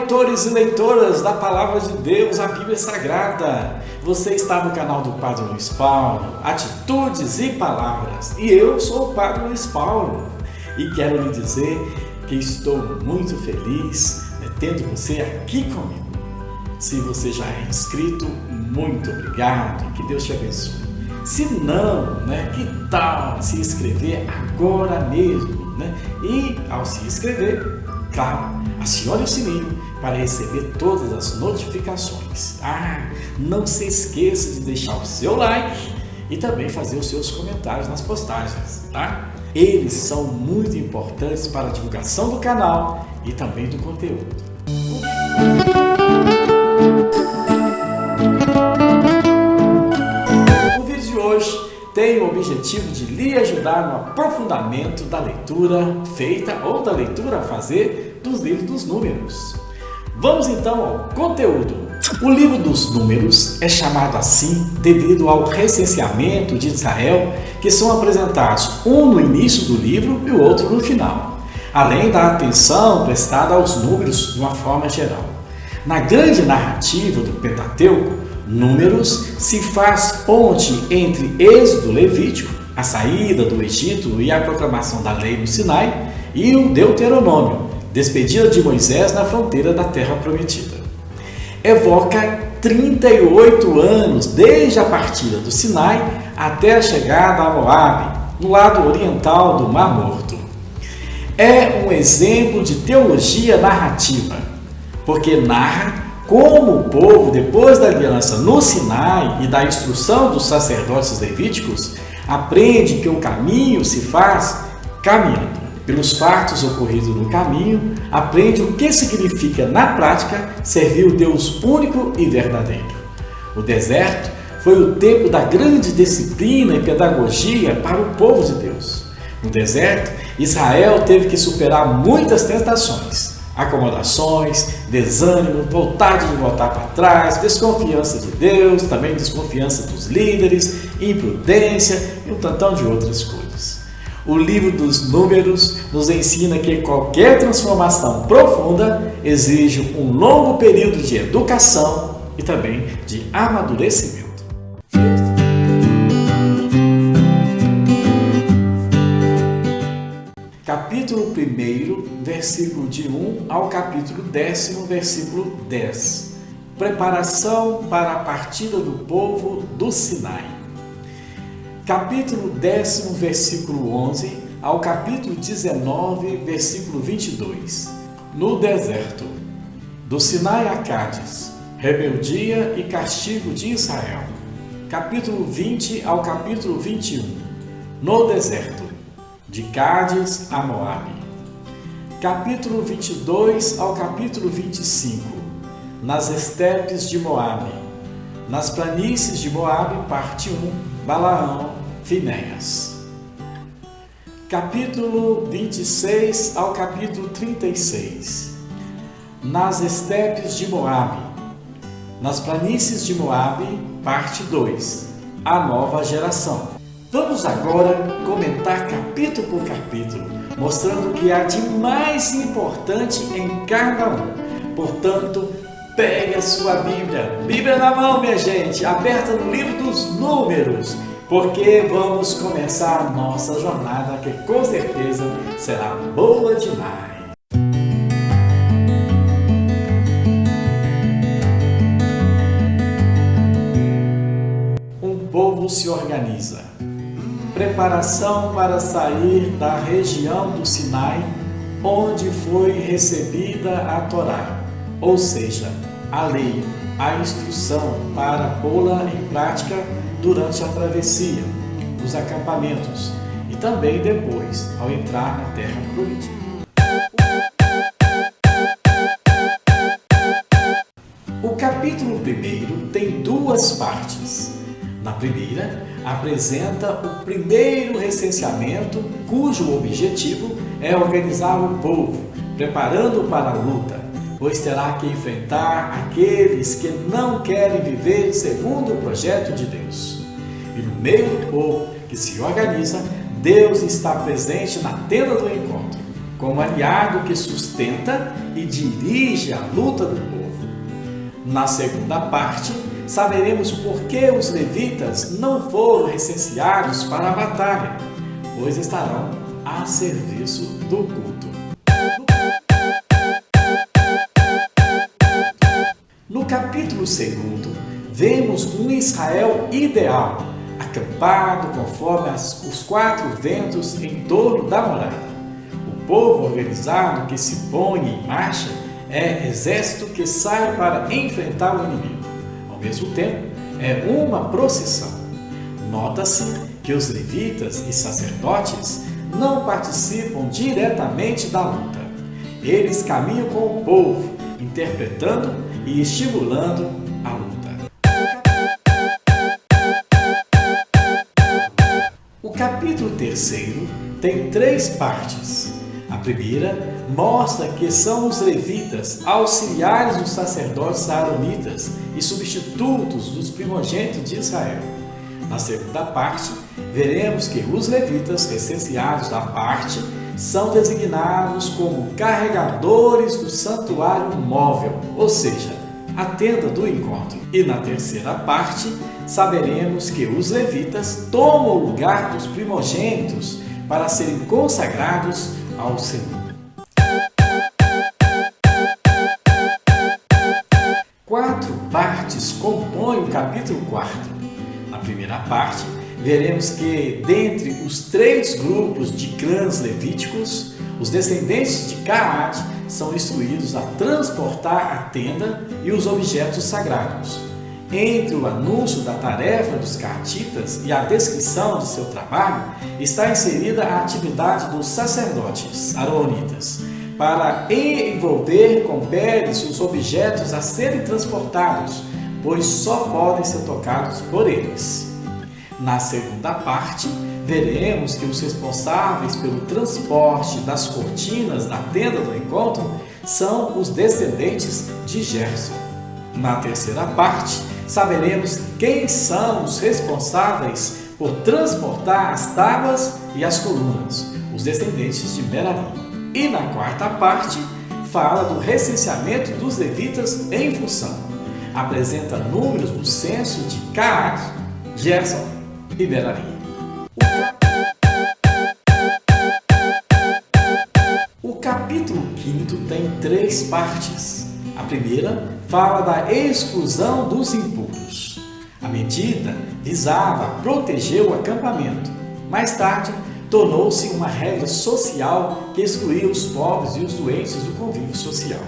leitores e leitoras da Palavra de Deus, a Bíblia Sagrada. Você está no canal do Padre Luiz Paulo, Atitudes e Palavras. E eu sou o Padre Luiz Paulo. E quero lhe dizer que estou muito feliz tendo você aqui comigo. Se você já é inscrito, muito obrigado, que Deus te abençoe. Se não, que tal se inscrever agora mesmo? E ao se inscrever, claro, acione o sininho para receber todas as notificações. Não se esqueça de deixar o seu like e também fazer os seus comentários nas postagens, tá? Eles são muito importantes para a divulgação do canal e também do conteúdo. O vídeo de hoje tem o objetivo de lhe ajudar no aprofundamento da leitura feita ou da leitura a fazer dos livros dos Números. Vamos então ao conteúdo. O livro dos Números é chamado assim devido ao recenseamento de Israel, que são apresentados um no início do livro e o outro no final, além da atenção prestada aos números de uma forma geral. Na grande narrativa do Pentateuco, Números se faz ponte entre Êxodo Levítico, a saída do Egito e a proclamação da lei no Sinai, e o Deuteronômio, despedida de Moisés na fronteira da Terra Prometida. Evoca 38 anos desde a partida do Sinai até a chegada a Moabe, no lado oriental do Mar Morto. É um exemplo de teologia narrativa, porque narra como o povo, depois da aliança no Sinai e da instrução dos sacerdotes levíticos, aprende que o caminho se faz caminhando. Pelos fatos ocorridos no caminho, aprende o que significa, na prática, servir o Deus único e verdadeiro. O deserto foi o tempo da grande disciplina e pedagogia para o povo de Deus. No deserto, Israel teve que superar muitas tentações, acomodações, desânimo, vontade de voltar para trás, desconfiança de Deus, também desconfiança dos líderes, imprudência e um tantão de outras coisas. O livro dos Números nos ensina que qualquer transformação profunda exige um longo período de educação e também de amadurecimento. Capítulo 1, versículo de 1 ao capítulo 10, versículo 10. Preparação para a partida do povo do Sinai. Capítulo 10, versículo 11 ao capítulo 19, versículo 22. No deserto. Do Sinai a Cádiz. Rebeldia e castigo de Israel. Capítulo 20 ao capítulo 21. No deserto. De Cádiz a Moabe. Capítulo 22 ao capítulo 25. Nas estepes de Moabe. Nas planícies de Moabe, parte 1, Balaão, Finéias. Capítulo 26 ao capítulo 36. Nas estepes de Moabe. Nas planícies de Moabe, parte 2, a nova geração. Vamos agora comentar capítulo por capítulo, mostrando o que há de mais importante em cada um. Portanto, pegue a sua Bíblia na mão, minha gente, aberta no livro dos Números, porque vamos começar a nossa jornada, que com certeza será boa demais. Um povo se organiza. Preparação para sair da região do Sinai, onde foi recebida a Torá, ou seja, a lei, a instrução para pô-la em prática durante a travessia, os acampamentos e também depois, ao entrar na Terra Prometida. O capítulo 1 tem duas partes. Na primeira, apresenta o primeiro recenseamento, cujo objetivo é organizar o povo, preparando-o para a luta, pois terá que enfrentar aqueles que não querem viver segundo o projeto de Deus. E no meio do povo que se organiza, Deus está presente na tenda do encontro. como aliado que sustenta e dirige a luta do povo. Na segunda parte, saberemos por que os levitas não foram recenseados para a batalha, pois estarão a serviço do culto. No capítulo 2, vemos um Israel ideal, acampado conforme os 4 ventos em torno da morada. O povo organizado que se põe em marcha é exército que sai para enfrentar o inimigo. Ao mesmo tempo, é uma procissão. Nota-se que os levitas e sacerdotes não participam diretamente da luta. Eles caminham com o povo, interpretando e estimulando a luta. O capítulo 3 tem 3 partes. A primeira mostra que são os levitas, auxiliares dos sacerdotes aaronitas e substitutos dos primogênitos de Israel. Na segunda parte, veremos que os levitas recenseados da parte são designados como carregadores do santuário móvel, ou seja, a tenda do encontro. E na terceira parte, saberemos que os levitas tomam o lugar dos primogênitos para serem consagrados ao Senhor. Quatro partes compõem o capítulo 4. Na primeira parte, veremos que, dentre os 3 grupos de clãs levíticos, os descendentes de Caate são instruídos a transportar a tenda e os objetos sagrados. Entre o anúncio da tarefa dos caatitas e a descrição de seu trabalho, está inserida a atividade dos sacerdotes aaronitas, para envolver com peles os objetos a serem transportados, pois só podem ser tocados por eles. Na segunda parte, veremos que os responsáveis pelo transporte das cortinas da tenda do encontro são os descendentes de Gerson. Na terceira parte, saberemos quem são os responsáveis por transportar as tábuas e as colunas, os descendentes de Merari. E na quarta parte, fala do recenseamento dos levitas em função. Apresenta números do censo de Caate, Gerson e Merari. O capítulo 5 tem 3 partes. A primeira fala da exclusão dos impuros. A medida visava proteger o acampamento. Mais tarde, tornou-se uma regra social que excluía os pobres e os doentes do convívio social.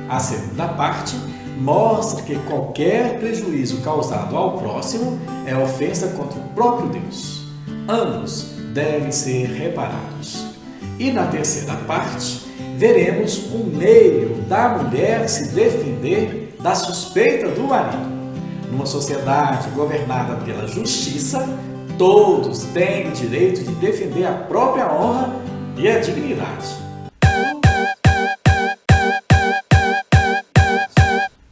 A segunda parte mostra que qualquer prejuízo causado ao próximo é ofensa contra o próprio Deus. Ambos devem ser reparados. E na terceira parte, veremos um meio da mulher se defender da suspeita do marido. Numa sociedade governada pela justiça, todos têm o direito de defender a própria honra e a dignidade.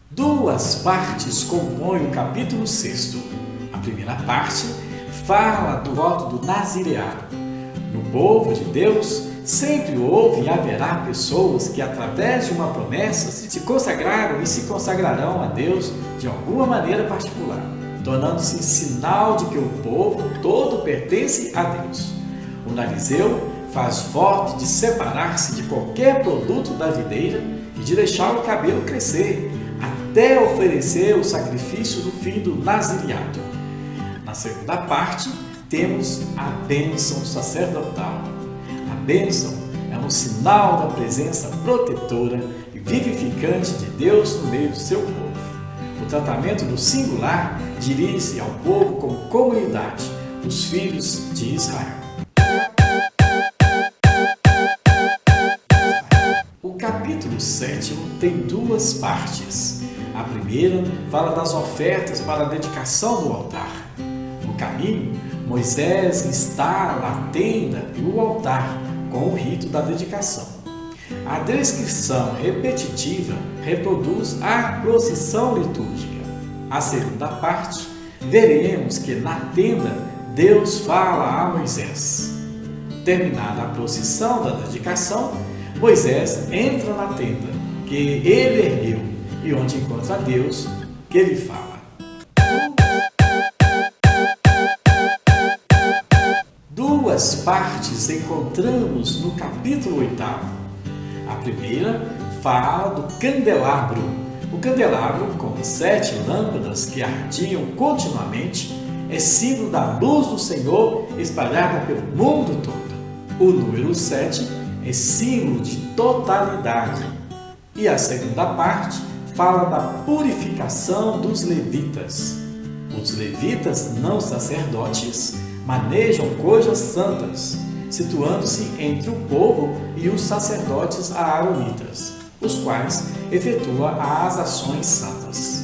Duas partes compõem o capítulo 6. A primeira parte fala do voto do nazireado. No povo de Deus, sempre houve e haverá pessoas que, através de uma promessa, se consagraram e se consagrarão a Deus de alguma maneira particular, tornando-se sinal de que o povo todo pertence a Deus. O narizeu faz voto de separar-se de qualquer produto da videira e de deixar o cabelo crescer, até oferecer o sacrifício do fim do nazireado. Na segunda parte, temos a bênção sacerdotal. A bênção é um sinal da presença protetora e vivificante de Deus no meio do seu povo. O tratamento do singular dirige-se ao povo como comunidade, os filhos de Israel. O capítulo 7 tem 2 partes. A primeira fala das ofertas para a dedicação do altar. No caminho, Moisés instala a tenda e o altar com o rito da dedicação. A descrição repetitiva reproduz a procissão litúrgica. A segunda parte, veremos que na tenda Deus fala a Moisés. Terminada a procissão da dedicação, Moisés entra na tenda que ele ergueu e onde encontra Deus, que lhe fala. Duas partes encontramos no capítulo 8. A primeira fala do candelabro. O candelabro, com 7 lâmpadas que ardiam continuamente, é símbolo da luz do Senhor espalhada pelo mundo todo. O número 7 é símbolo de totalidade. E a segunda parte fala da purificação dos levitas. Os levitas, não sacerdotes, manejam coisas santas, situando-se entre o povo e os sacerdotes aaronitas, os quais efetuam as ações santas.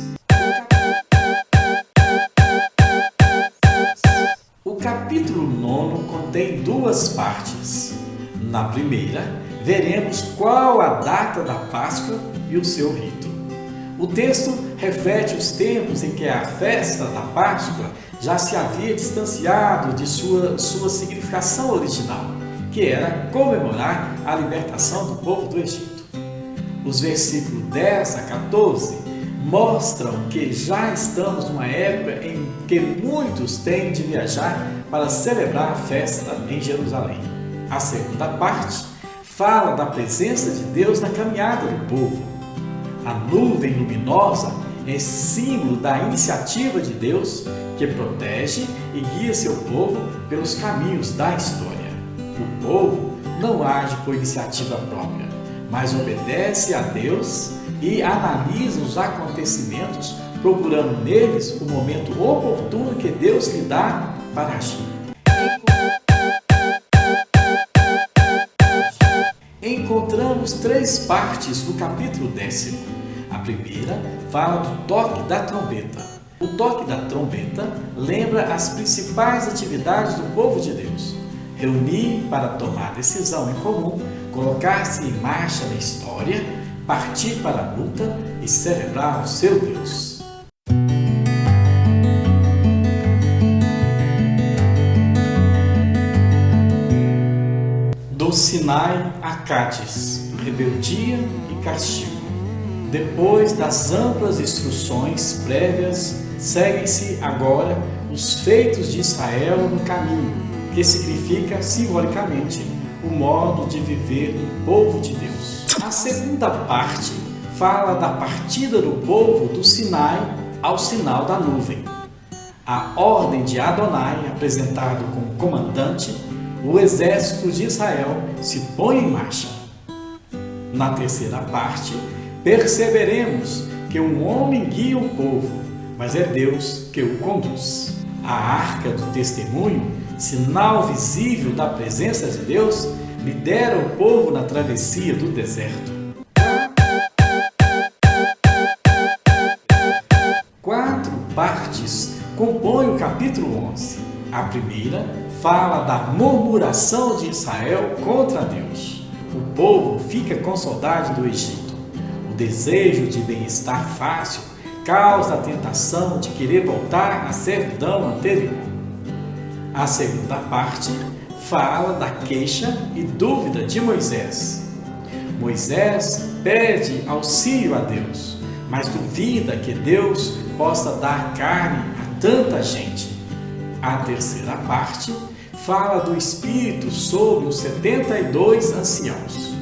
O capítulo 9 contém 2 partes. Na primeira, veremos qual a data da Páscoa e o seu rito. O texto reflete os tempos em que a festa da Páscoa já se havia distanciado de sua significação original, que era comemorar a libertação do povo do Egito. Os versículos 10 a 14 mostram que já estamos numa época em que muitos têm de viajar para celebrar a festa em Jerusalém. A segunda parte fala da presença de Deus na caminhada do povo. A nuvem luminosa é símbolo da iniciativa de Deus que protege e guia seu povo pelos caminhos da história. O povo não age por iniciativa própria, mas obedece a Deus e analisa os acontecimentos, procurando neles o momento oportuno que Deus lhe dá para agir. Encontramos 3 partes do capítulo 10. A primeira fala do toque da trombeta. O toque da trombeta lembra as principais atividades do povo de Deus: reunir para tomar decisão em comum, colocar-se em marcha na história, partir para a luta e celebrar o seu Deus. Do Sinai a Cádiz, rebeldia e castigo. Depois das amplas instruções prévias, seguem-se agora os feitos de Israel no caminho, que significa simbolicamente o modo de viver do povo de Deus. A segunda parte fala da partida do povo do Sinai ao sinal da nuvem. A ordem de Adonai, apresentado como comandante, o exército de Israel se põe em marcha. Na terceira parte, perceberemos que um homem guia o povo, mas é Deus que o conduz. A arca do testemunho, sinal visível da presença de Deus, lidera o povo na travessia do deserto. 4 partes compõem o capítulo 11. A primeira fala da murmuração de Israel contra Deus. O povo fica com saudade do Egito. O desejo de bem-estar fácil causa a tentação de querer voltar à servidão anterior. A segunda parte fala da queixa e dúvida de Moisés. Moisés pede auxílio a Deus, mas duvida que Deus possa dar carne a tanta gente. A terceira parte fala do Espírito sobre os 72 anciãos.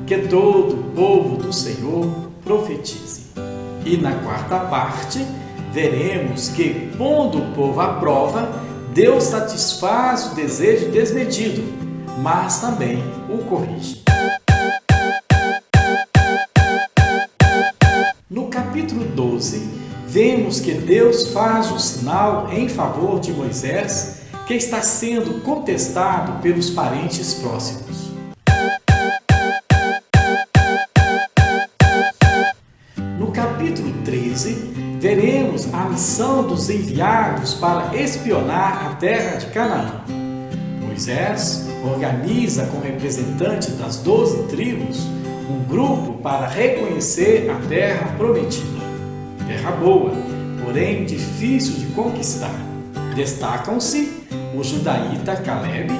Que todo o povo do Senhor profetize. E na quarta parte, veremos que, pondo o povo à prova, Deus satisfaz o desejo desmedido, mas também o corrige. No capítulo 12, vemos que Deus faz um sinal em favor de Moisés, que está sendo contestado pelos parentes próximos. No capítulo 13, veremos a missão dos enviados para espionar a terra de Canaã. Moisés organiza com representantes das 12 tribos um grupo para reconhecer a terra prometida. Terra boa, porém difícil de conquistar. Destacam-se o judaíta Caleb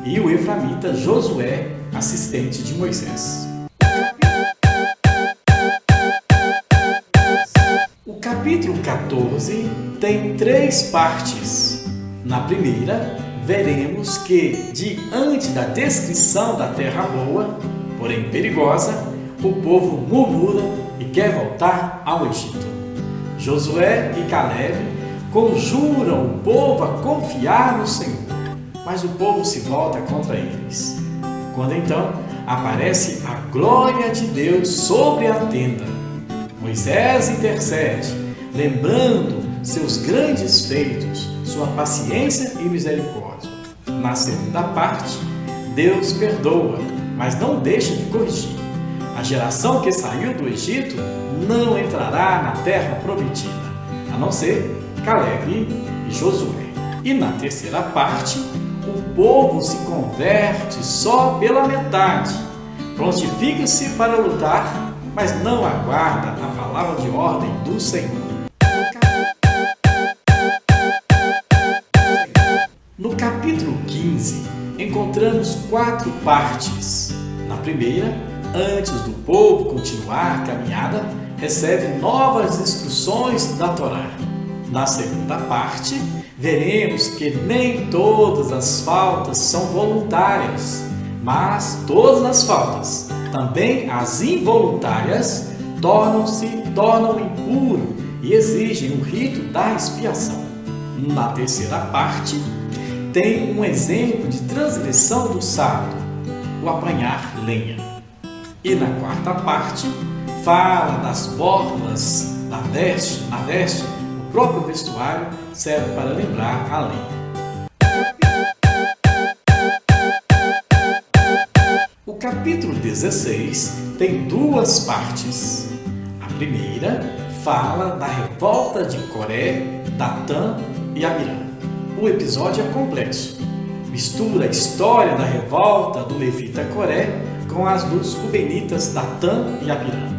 e o efraimita Josué, assistente de Moisés. O capítulo 14 tem 3 partes. Na primeira, veremos que, diante da descrição da terra boa, porém perigosa, o povo murmura e quer voltar ao Egito. Josué e Caleb conjuram o povo a confiar no Senhor, mas o povo se volta contra eles. Quando então aparece a glória de Deus sobre a tenda, Moisés intercede, lembrando seus grandes feitos, sua paciência e misericórdia. Na segunda parte, Deus perdoa, mas não deixa de corrigir. A geração que saiu do Egito não entrará na terra prometida, a não ser Caleb e Josué. E na terceira parte, o povo se converte só pela metade, prontifica-se para lutar, mas não aguarda a palavra de ordem do Senhor. No capítulo 15, encontramos 4 partes. Na primeira, antes do povo continuar a caminhada, recebe novas instruções da Torá. Na segunda parte, veremos que nem todas as faltas são voluntárias, mas todas as faltas, também as involuntárias, tornam impuro e exigem o rito da expiação. Na terceira parte, tem um exemplo de transgressão do sábado, o apanhar lenha. E na quarta parte, fala das borlas na veste, o próprio vestuário serve para lembrar a lei. O capítulo 16 tem 2 partes. A primeira fala da revolta de Coré, Datã e Abirã. O episódio é complexo. Mistura a história da revolta do levita Coré com as dos rubenitas Datã e Abirã.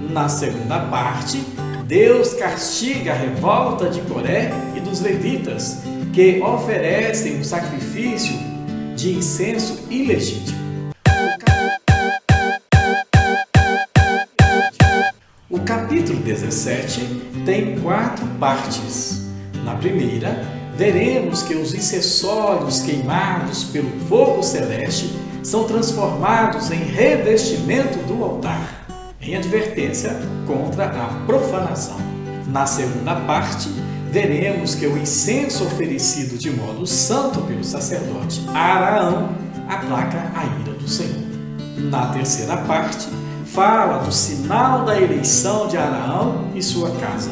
Na segunda parte, Deus castiga a revolta de Coré e dos levitas, que oferecem um sacrifício de incenso ilegítimo. O capítulo 17 tem 4 partes. Na primeira, veremos que os incensórios queimados pelo fogo celeste são transformados em revestimento do altar, em advertência contra a profanação. Na segunda parte, veremos que o incenso oferecido de modo santo pelo sacerdote Araão aplaca a ira do Senhor. Na terceira parte, fala do sinal da eleição de Araão e sua casa.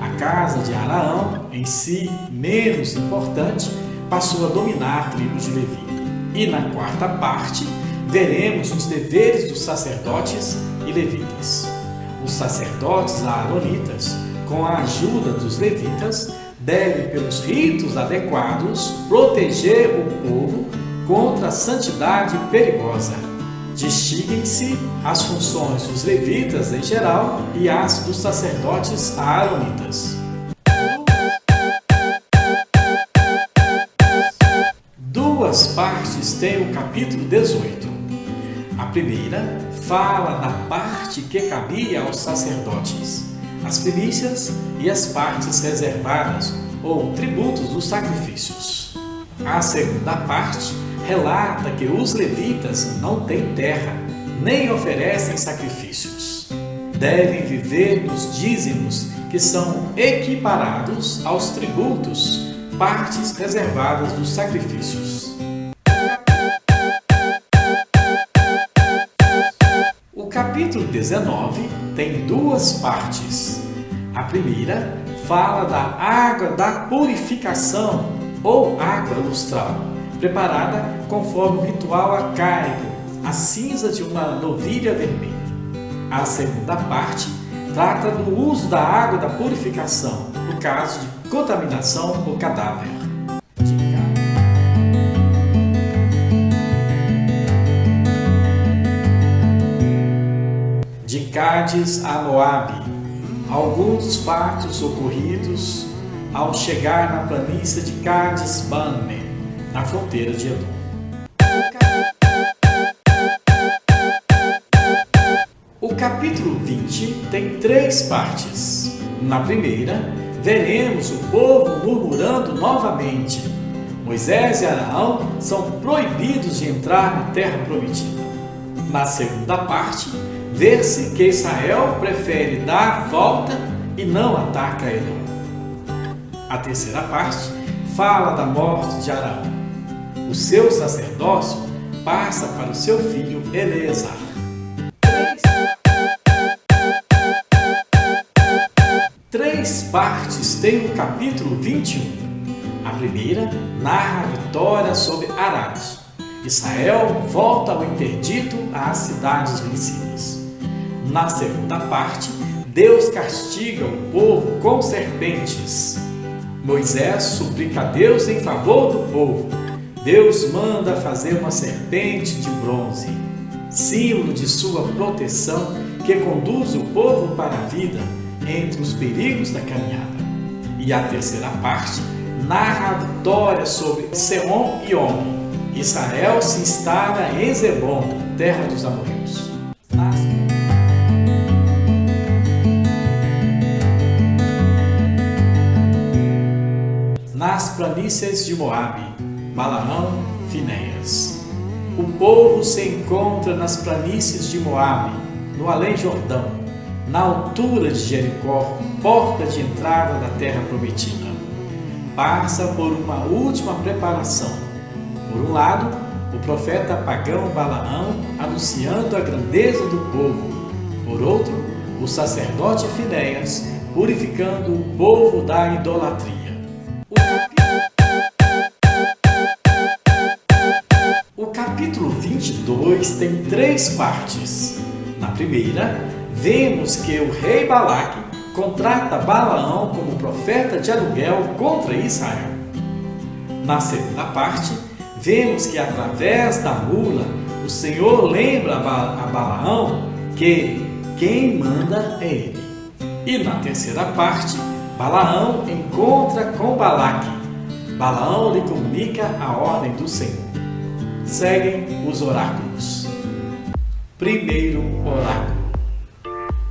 A casa de Araão, em si menos importante, passou a dominar a tribo de Levi. E na quarta parte, veremos os deveres dos sacerdotes e levitas. Os sacerdotes aaronitas, com a ajuda dos levitas, devem, pelos ritos adequados, proteger o povo contra a santidade perigosa. Distinguem-se as funções dos levitas em geral e as dos sacerdotes aaronitas. 2 partes tem o capítulo 18. A primeira fala da parte que cabia aos sacerdotes, as primícias e as partes reservadas ou tributos dos sacrifícios. A segunda parte relata que os levitas não têm terra, nem oferecem sacrifícios. Devem viver dos dízimos, que são equiparados aos tributos, partes reservadas dos sacrifícios. O capítulo 19 tem 2 partes. A primeira fala da água da purificação ou água lustral, preparada conforme o ritual arcaico, a cinza de uma novilha vermelha. A segunda parte trata do uso da água da purificação, no caso de contaminação por cadáver. De Cádiz a Moabe, alguns fatos ocorridos ao chegar na planície de Cádiz Barnea, na fronteira de Edom. O capítulo 20 tem 3 partes. Na primeira, veremos o povo murmurando novamente. Moisés e Arão são proibidos de entrar na terra prometida. Na segunda parte, vê-se que Israel prefere dar a volta e não ataca Edom. A terceira parte fala da morte de Arão. O seu sacerdócio passa para o seu filho Eleazar. Três partes tem o capítulo 21. A primeira narra a vitória sobre Arad. Israel volta ao interdito às cidades vencidas. Na segunda parte, Deus castiga o povo com serpentes. Moisés suplica a Deus em favor do povo. Deus manda fazer uma serpente de bronze, símbolo de sua proteção que conduz o povo para a vida entre os perigos da caminhada. E a terceira parte narra a vitória sobre Sehon e Og. Israel se instala em Hesbom, terra dos amorreus. Nas planícies de Moabe, Balaão, Finéias. O povo se encontra nas planícies de Moabe, no além-Jordão, na altura de Jericó, porta de entrada da terra prometida. Passa por uma última preparação. Por um lado, o profeta pagão Balaão anunciando a grandeza do povo. Por outro, o sacerdote Finéias purificando o povo da idolatria. O capítulo 22 tem 3 partes. Na primeira, vemos que o rei Balaque contrata Balaão como profeta de aluguel contra Israel. Na segunda parte, vemos que através da mula, o Senhor lembra a Balaão que quem manda é ele. E na terceira parte, Balaão encontra com Balaque. Balaão lhe comunica a ordem do Senhor. Seguem os oráculos. Primeiro oráculo.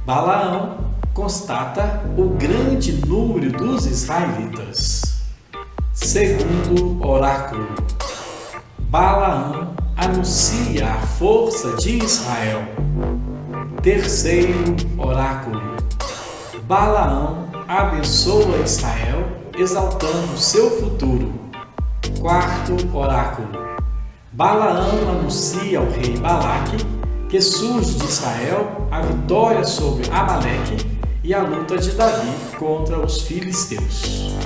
Balaão constata o grande número dos israelitas. Segundo oráculo. Balaão anuncia a força de Israel. Terceiro oráculo. Balaão abençoa Israel, exaltando seu futuro. Quarto oráculo. Balaão anuncia ao rei Balaque que surge de Israel a vitória sobre Amaleque e a luta de Davi contra os filisteus.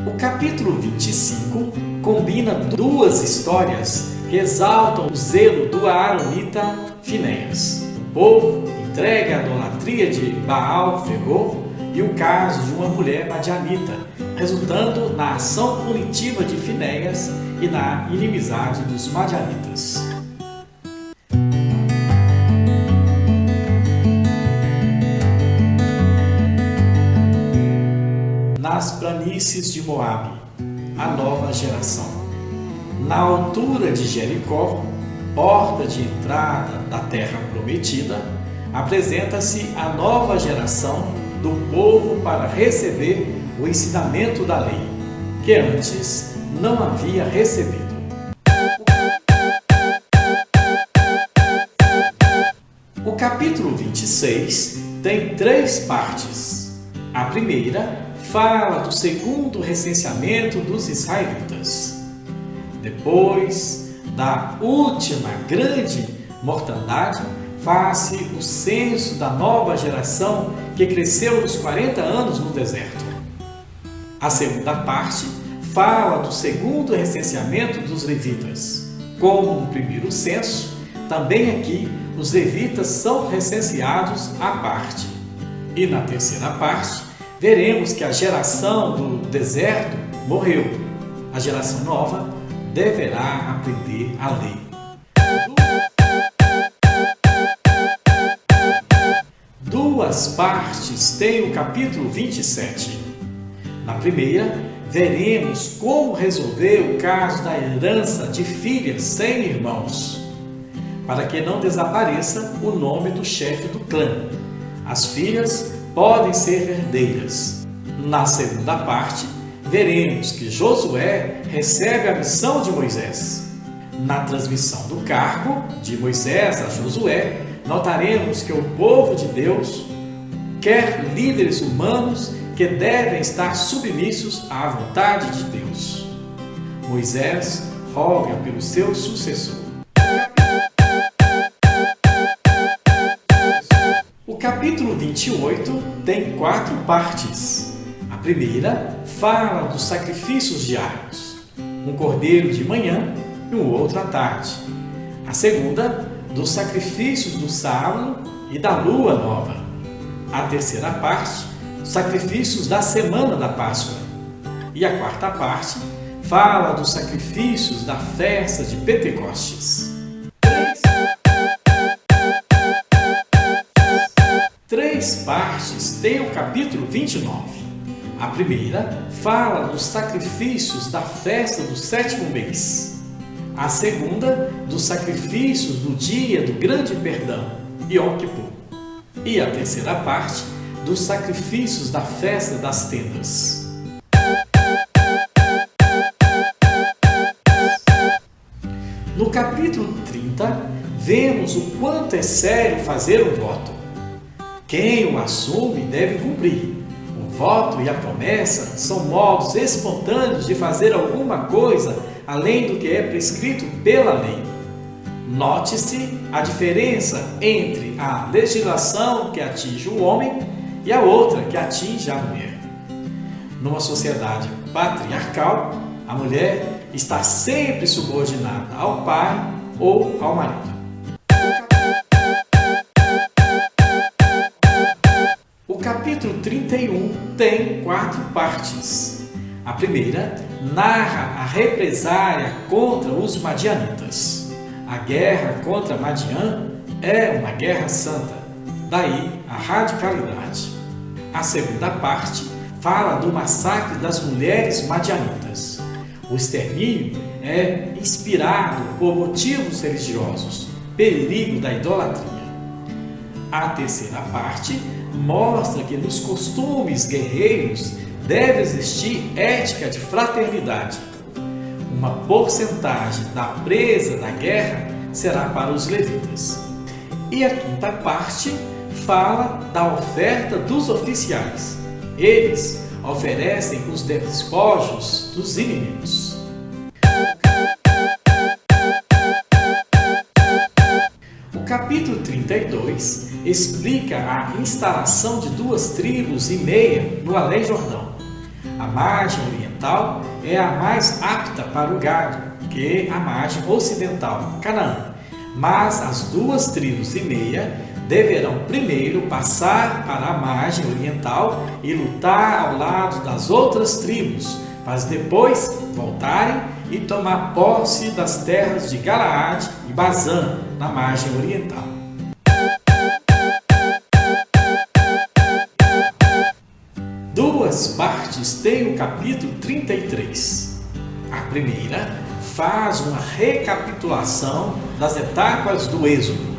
O capítulo 25 combina 2 histórias que exaltam o zelo do aaronita Finéias. O povo entregue à idolatria de Baal-Fegor e o caso de uma mulher madianita, resultando na ação punitiva de Finéias e na inimizade dos madianitas. Nas planícies de Moabe, a nova geração. Na altura de Jericó, porta de entrada da terra prometida, apresenta-se a nova geração do povo para receber o ensinamento da lei, que antes não havia recebido. O capítulo 26 tem 3 partes. A primeira fala do segundo recenseamento dos israelitas. Depois da última grande mortandade, faz-se o censo da nova geração que cresceu nos 40 anos no deserto. A segunda parte fala do segundo recenseamento dos levitas. Como no primeiro censo, também aqui os levitas são recenseados à parte. E na terceira parte, veremos que a geração do deserto morreu. A geração nova deverá aprender a lei. Duas partes tem o capítulo 27. Na primeira, veremos como resolver o caso da herança de filhas sem irmãos, para que não desapareça o nome do chefe do clã. As filhas podem ser herdeiras. Na segunda parte, veremos que Josué recebe a missão de Moisés. Na transmissão do cargo de Moisés a Josué, notaremos que o povo de Deus quer líderes humanos que devem estar submissos à vontade de Deus. Moisés roga pelo seu sucessor. O capítulo 28 tem 4 partes. A primeira fala dos sacrifícios diários, um cordeiro de manhã e um outro à tarde. A segunda, dos sacrifícios do sábado e da lua nova. A terceira parte, os sacrifícios da semana da Páscoa. E a quarta parte fala dos sacrifícios da festa de Pentecostes. Três partes tem o capítulo 29. A primeira fala dos sacrifícios da festa do 7º mês. A segunda, dos sacrifícios do dia do grande perdão, Yom Kippur. E a terceira parte, dos sacrifícios da festa das tendas. No capítulo 30, vemos o quanto é sério fazer um voto. Quem o assume deve cumprir. O voto e a promessa são modos espontâneos de fazer alguma coisa além do que é prescrito pela lei. Note-se a diferença entre a legislação que atinge o homem e a outra que atinge a mulher. Numa sociedade patriarcal, a mulher está sempre subordinada ao pai ou ao marido. O capítulo 31 tem 4 partes. A primeira narra a represália contra os madianitas. A guerra contra Madian é uma guerra santa, daí a radicalidade. A segunda parte fala do massacre das mulheres madianitas. O extermínio é inspirado por motivos religiosos, perigo da idolatria. A terceira parte mostra que nos costumes guerreiros deve existir ética de fraternidade. Uma porcentagem da presa da guerra será para os levitas. E a quinta parte fala da oferta dos oficiais. Eles oferecem os despojos dos inimigos. O capítulo 32 explica a instalação de 2 tribos e meia no Além Jordão. A margem oriental é a mais apta para o gado, que a margem ocidental, Canaã. Mas as 2 tribos e meia deverão primeiro passar para a margem oriental e lutar ao lado das outras tribos, para depois voltarem e tomar posse das terras de Galaade e Bazã, na margem oriental. Duas partes tem o capítulo 33. A primeira faz uma recapitulação das etapas do Êxodo.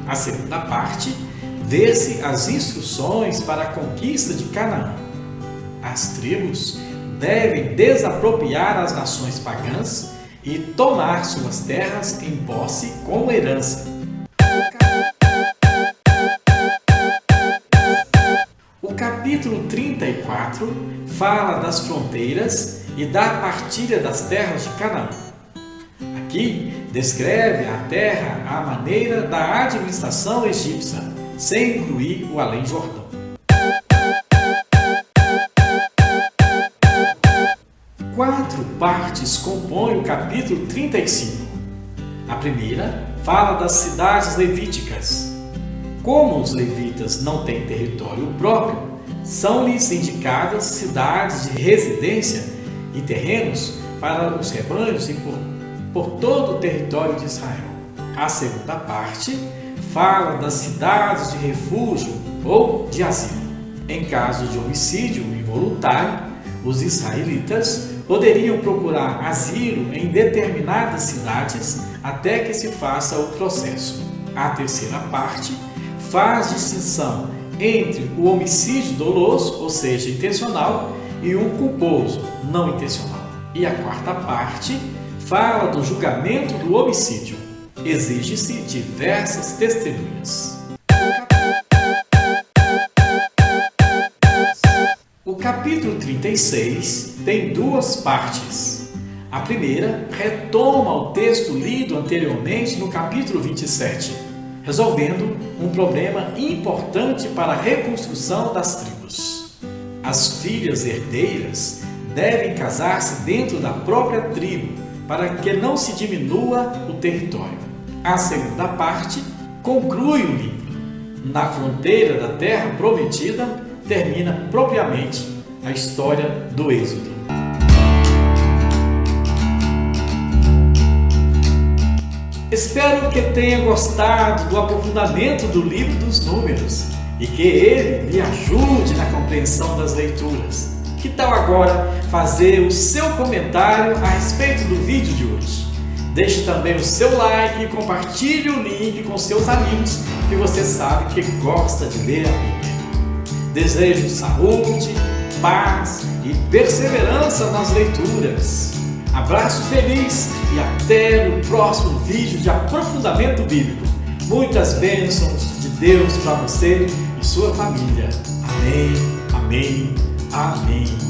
A segunda parte vê-se as instruções para a conquista de Canaã. As tribos devem desapropriar as nações pagãs e tomar suas terras em posse como herança. O capítulo 34 fala das fronteiras e da partilha das terras de Canaã. Aqui descreve a terra à maneira da administração egípcia, sem incluir o Além Jordão. Quatro partes compõem o capítulo 35. A primeira fala das cidades levíticas. Como os levitas não têm território próprio, são-lhes indicadas cidades de residência e terrenos para os rebanhos e por todo o território de Israel. A segunda parte fala das cidades de refúgio ou de asilo. Em caso de homicídio involuntário, Os israelitas poderiam procurar asilo em determinadas cidades até que se faça o processo. A terceira parte faz distinção entre o homicídio doloso, ou seja, intencional, e um culposo, não intencional. E a quarta parte fala do julgamento do homicídio. Exige-se diversas testemunhas. O capítulo 36 tem duas partes. A primeira retoma o texto lido anteriormente no capítulo 27, resolvendo um problema importante para a reconstrução das tribos. As filhas herdeiras devem casar-se dentro da própria tribo para que não se diminua o território. A segunda parte conclui o livro. Na fronteira da terra prometida, termina propriamente a história do Êxodo. Espero que tenha gostado do aprofundamento do livro dos Números e que ele lhe ajude na compreensão das leituras. Que tal agora fazer o seu comentário a respeito do vídeo de hoje? Deixe também o seu like e compartilhe o link com seus amigos que você sabe que gosta de ler a Bíblia. Desejo saúde, paz e perseverança nas leituras. Abraço feliz e até o próximo vídeo de aprofundamento bíblico. Muitas bênçãos de Deus para você e sua família. Amém, amém, amém.